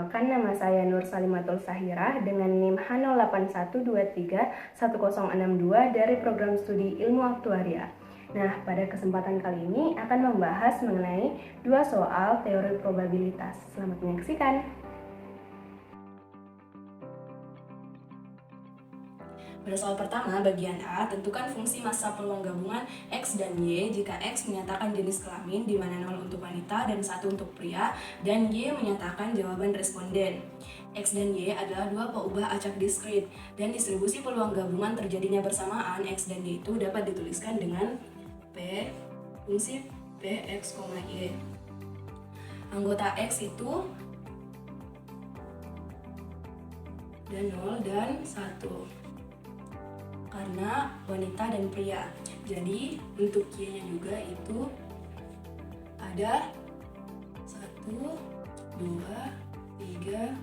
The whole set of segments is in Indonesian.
Perkenalkan, nama saya Nur Salimatul Sahirah dengan NIM H081231062 dari program studi Ilmu Aktuaria. Nah, pada kesempatan kali ini akan membahas mengenai 2 soal teori probabilitas. Selamat menyaksikan. Pada soal pertama, bagian A, tentukan fungsi massa peluang gabungan X dan Y jika X menyatakan jenis kelamin di mana 0 untuk wanita dan 1 untuk pria, dan Y menyatakan jawaban responden. X dan Y adalah dua peubah acak diskrit, dan distribusi peluang gabungan terjadinya bersamaan X dan Y itu dapat dituliskan dengan P fungsi P X, Y. Anggota X itu dan 0 dan 1. Karena wanita dan pria. Jadi untuk Y-nya juga itu ada 1, 2, 3,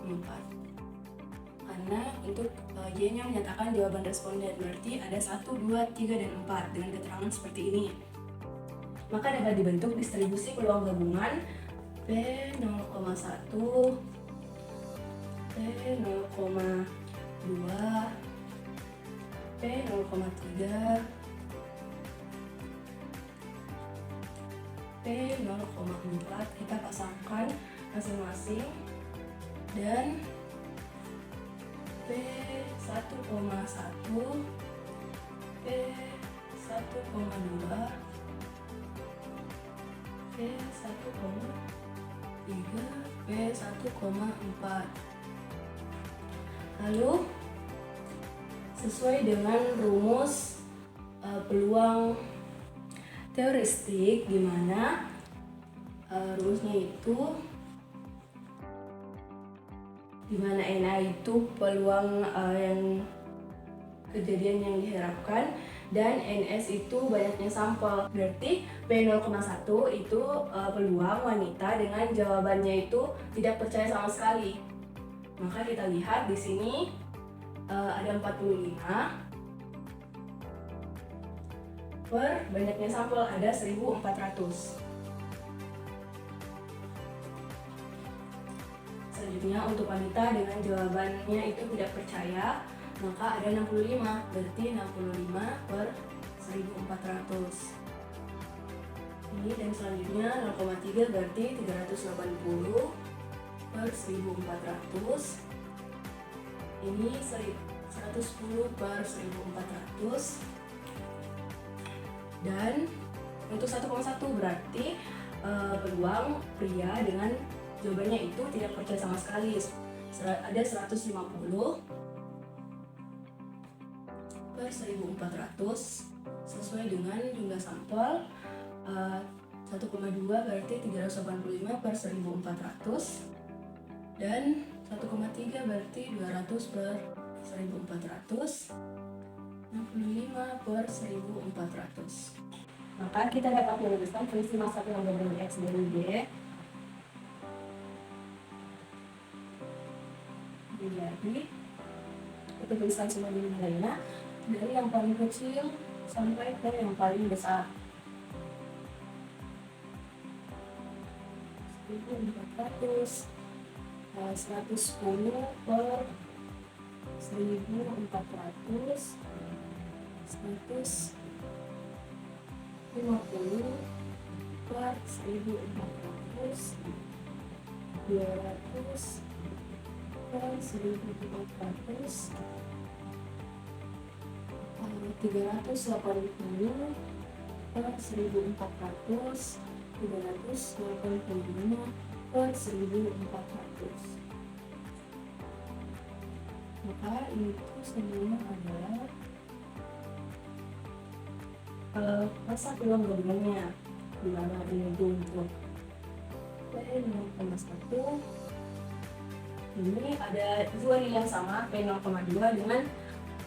4. Karena untuk Y-nya menyatakan jawaban responden, berarti ada 1, 2, 3, dan 4 dengan keterangan seperti ini. Maka dapat dibentuk distribusi peluang gabungan P0,1, P0,2, P0,3, P0,4 kita pasangkan masing-masing, dan P1,1, P1,2, P1,3, P1,4. Lalu sesuai dengan rumus peluang teoristik, di mana rumusnya itu di mana NA itu peluang yang kejadian yang diharapkan, dan NS itu banyaknya sampel. Berarti P0,1 itu peluang wanita dengan jawabannya itu tidak percaya sama sekali. Maka kita lihat di sini ada 45 per banyaknya sampel ada 1400. Selanjutnya untuk wanita dengan jawabannya itu tidak percaya, maka ada 65, berarti 65 per 1400. Ini, dan selanjutnya 0,3 berarti 380 per 1400. Ini 110 per 1400. Dan untuk 1,1 berarti peluang pria dengan jawabannya itu tidak percaya sama sekali, ada 150 per 1400 sesuai dengan jumlah sampel 1,2 berarti 385 per 1400, dan 1,3 berarti 200 per 1400, 65 per 1400. Maka kita dapat menuliskan fungsi massa peluang gabungan X dan Y menjadi, kita tuliskan semua di nilainya dari yang paling kecil sampai ke yang paling besar. 1400, 110 per 1400, 150 per 1400, 200 per 1400, 380 per 1400, 385 per 1400. Maka itu semuanya adalah massa peluang gabungannya, di mana ini untuk P0,1. Ini ada dua nilai yang sama, P0,2 dengan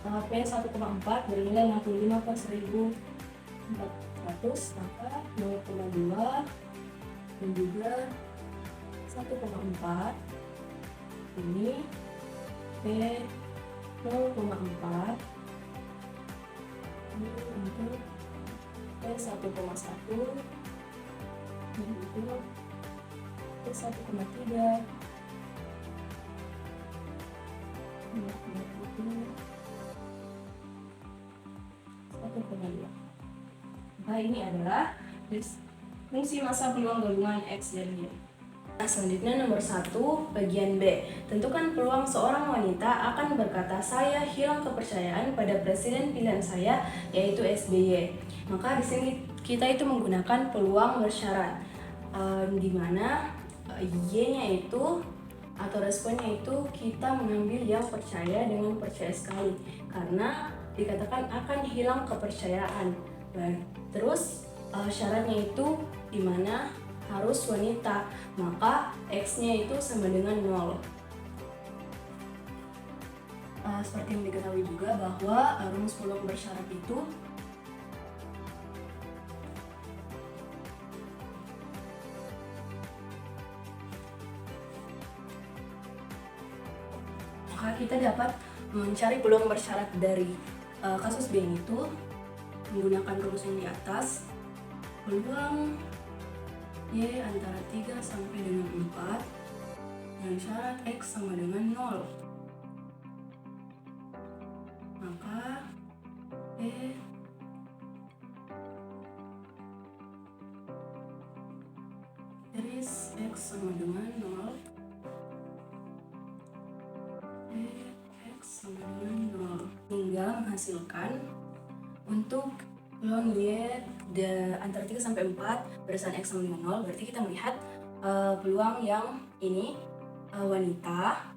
P1,4 bernilai 65 per 1400, maka 0,2 dan juga 1,4 ini P0,4 ini untuk P1,1 dan itu P1,3 itu 1,2. Maka ini adalah fungsi massa peluang gabungan X dan Y. Nah, selanjutnya nomor 1, bagian B. Tentukan peluang seorang wanita akan berkata, "Saya hilang kepercayaan pada presiden pilihan saya, yaitu SBY." Maka di sini kita itu menggunakan peluang bersyarat, di mana Y-nya itu atau responnya itu kita mengambil yang percaya dengan percaya sekali, karena dikatakan akan hilang kepercayaan. Terus syaratnya itu di mana harus wanita, maka X-nya itu sama dengan 0. Seperti yang diketahui juga bahwa rumus peluang bersyarat itu maka kita dapat mencari peluang bersyarat dari kasus B itu menggunakan rumus yang di atas. Peluang Y antara 3 sampai dengan 4 dengan syarat X sama dengan 0. Maka E garis X sama dengan 0. X sama dengan 0. Tinggal menghasilkan untuk peluang Y antara 3 sampai 4 berdasarkan X sama dengan 0, berarti kita melihat peluang yang ini wanita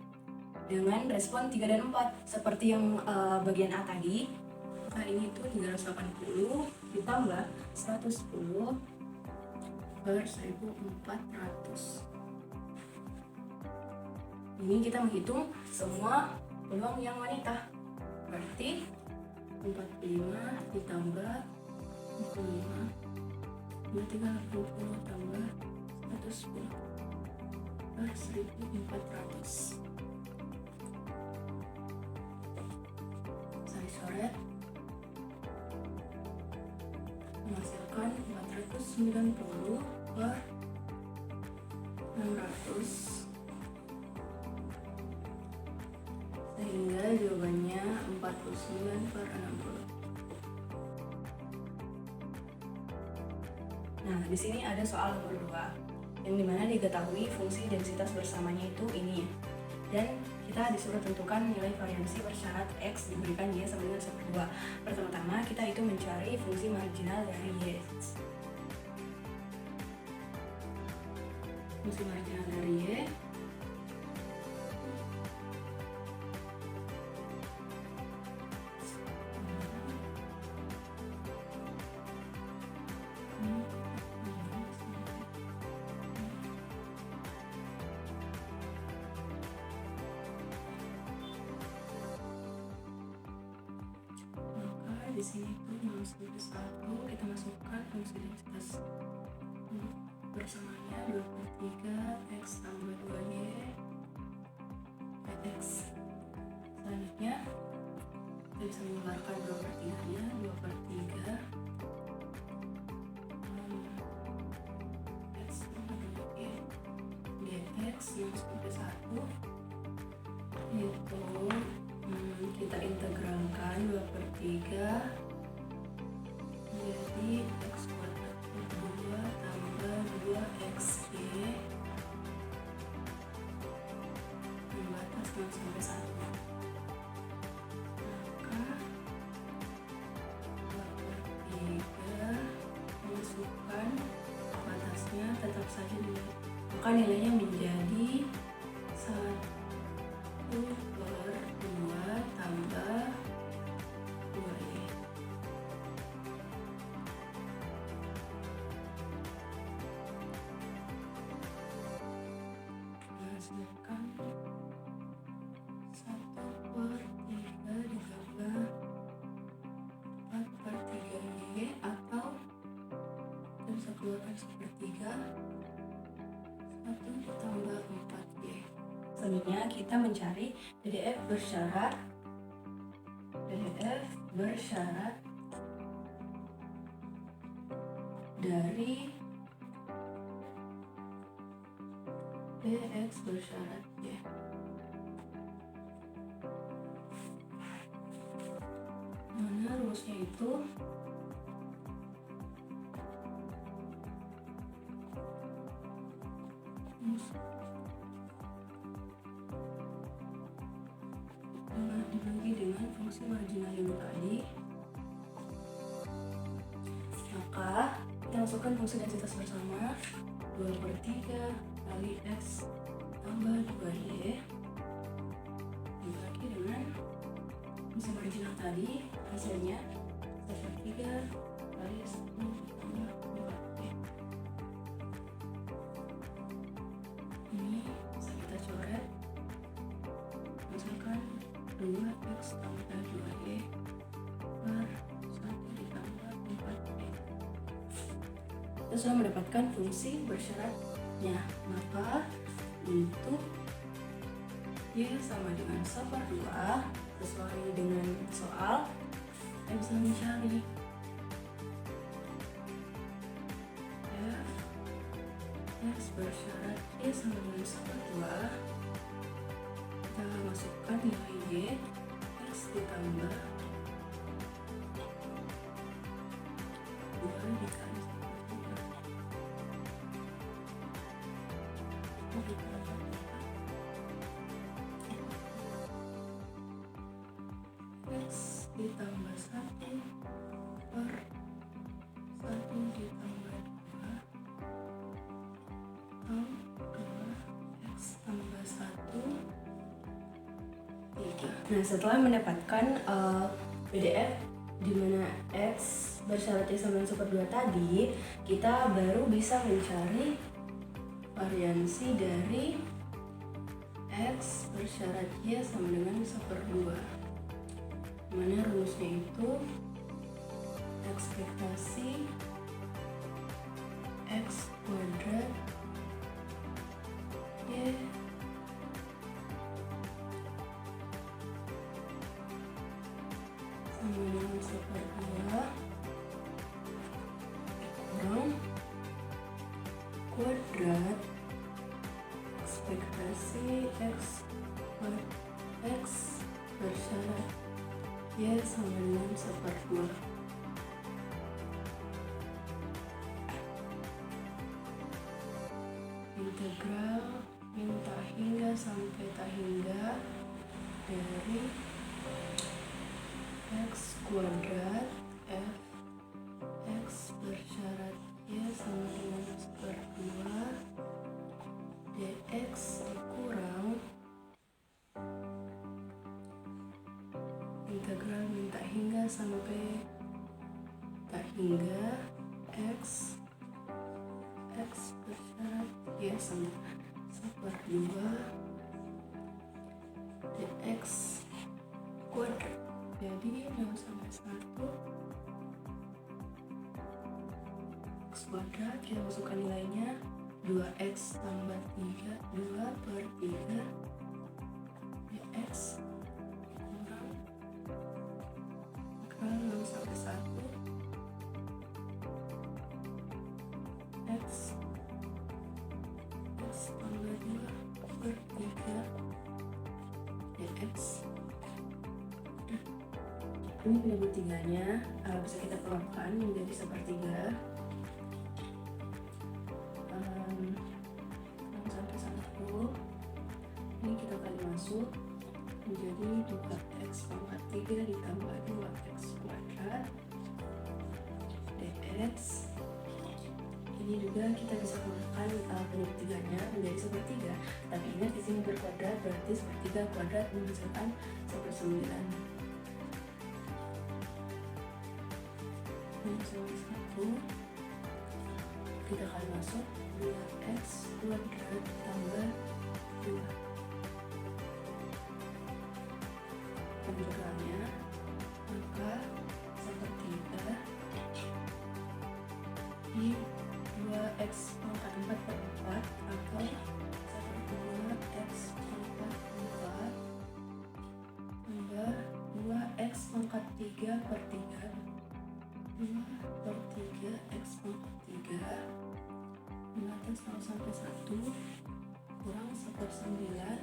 dengan respon 3 dan 4 seperti yang bagian A tadi. Maka ini tuh 380 ditambah 110 per 1400. Ini kita menghitung semua peluang yang wanita, berarti 45 ditambah 65 380 tambah 110 per 1400. Saya coret menghasilkan 490 per 600, sehingga jawabannya 49 per 60. Nah, di sini ada soal nomor 2, yang dimana diketahui fungsi densitas bersamanya itu ini ya. Dan kita disuruh tentukan nilai variansi bersyarat X diberikan Y sama dengan 1/2. Pertama-tama kita itu mencari fungsi marginal dari Y. Fungsi marginal dari Y di sini tuh masuk ke 1, kita masukkan fungsi densitas bersamanya 2/3 X tambah 2Y X. Selanjutnya kita bisa mengeluarkan 2/3 nya, 2/3 X tambah 2Y dx masuk ke 1 itu kita integralkan 2/3 jadi X kuadrat 2 tambah 2XY membatas 0 sampai 1. Maka 2/3 masukkan batasnya tetap saja nilai, maka nilainya menjadi 1/2 tambah 2Y. Menghasilkan 1/3 ditambah 4/3Y, atau kita bisa keluarkan 1/3 1 ditambah 4Y. Selanjutnya kita mencari DDF bersyarat dari DX bersyarat Y. rumusnya itu dibagi dengan fungsi marginal yang tadi, maka kita masukkan fungsi densitas bersama 2/3 kali X tambah 2Y dibagi dengan fungsi marginal tadi, hasilnya 1/3 kali 10 tambah 2Y. Ini bisa kita coret, misalkan 2X tambah 2Y per 1 ditambah 4Y. Kita sudah mendapatkan fungsi bersyaratnya, maka untuk Y sama dengan 1/2 sesuai dengan soal, kita bisa mencari X bersyarat Y sama dengan 1/2. Kita masukkan nilai Y, X ditambah 2 dikali 1/2 X ditambah 1 per 1 ditambah 2 atau 2X tambah 1 3. Nah, setelah mendapatkan PDF di mana X bersyarat Y sama dengan 1/2 tadi, kita baru bisa mencari variansi dari X bersyarat Y sama dengan 1/2, mana rumusnya itu ekspektasi X kuadrat Y sama dengan 1/2 kurang kuadrat ekspektasi X bersyarat Y sama dengan 1/2. Integral min tak hingga sampai tak hingga dari X kuadrat F X bersyarat Y sama dengan 1/2 dx kurang integral min tak hingga sampai tak hingga X bersyarat Y sama 1/2 dx kuadrat. Jadi 0 sampai 1 X kuadrat, kita masukkan nilainya 2X tambah 3, 2/3 dx kurang integral 0 sampai 1 X tambah 2/3 dx. Ini penyebut tiganya bisa kita perolehkan menjadi 1/3 sampai 1. Ini kita kali masuk menjadi 2X pangkat 3 ditambah 2X kuadrat dx. Ini juga kita bisa menggunakan penyebut tiganya menjadi 1/3, tapi ingat di sini berkuadrat berarti 1/3 kuadrat menghasilkan 1/9. Ini sama 1, kita kali masuk 2X kuadrat tambah 2. Integralnya maka 1/3 di 2X pangkat 4/4 atau 1/2X pangkat 4 tambah 2X pangkat 3/3 2/3 X pangkat 3 mengatas 0 sampai 1 kurang 1/9.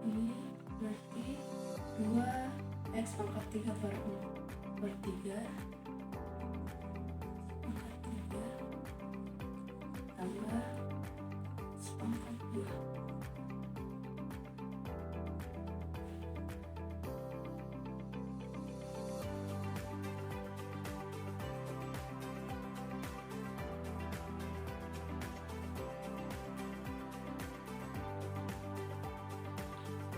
Ini berarti 2 X pangkat 3 per 3 pangkat 3 tambah pangkat 2.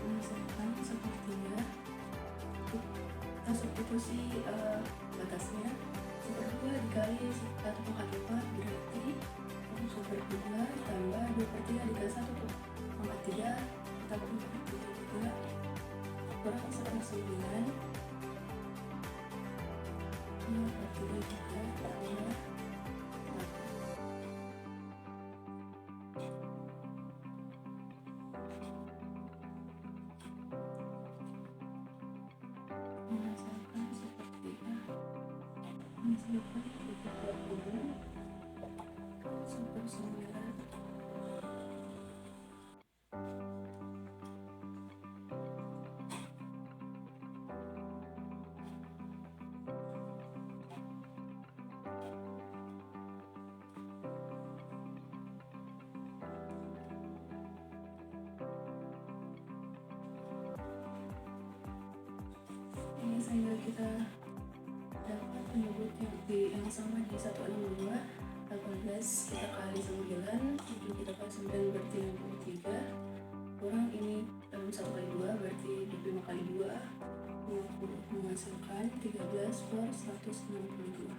Misalkan sepertinya kita substitusi batasnya 1/2 dikali 1 pangkat 4 berarti 1/2 tambah 2/3 dikali 1 pangkat 3 tambah 2/3 juga kurang 1/9 2/3 juga tambah 1. Misalkan sepertiga misalkan 30 1/9. Ini sehingga kita dapat menyebut yang sama di 1/2 18 kita kali 9 7 kita kali 9 berarti 63 kurang ini 1/2 berarti 25 kali 2 50 menghasilkan 13/162.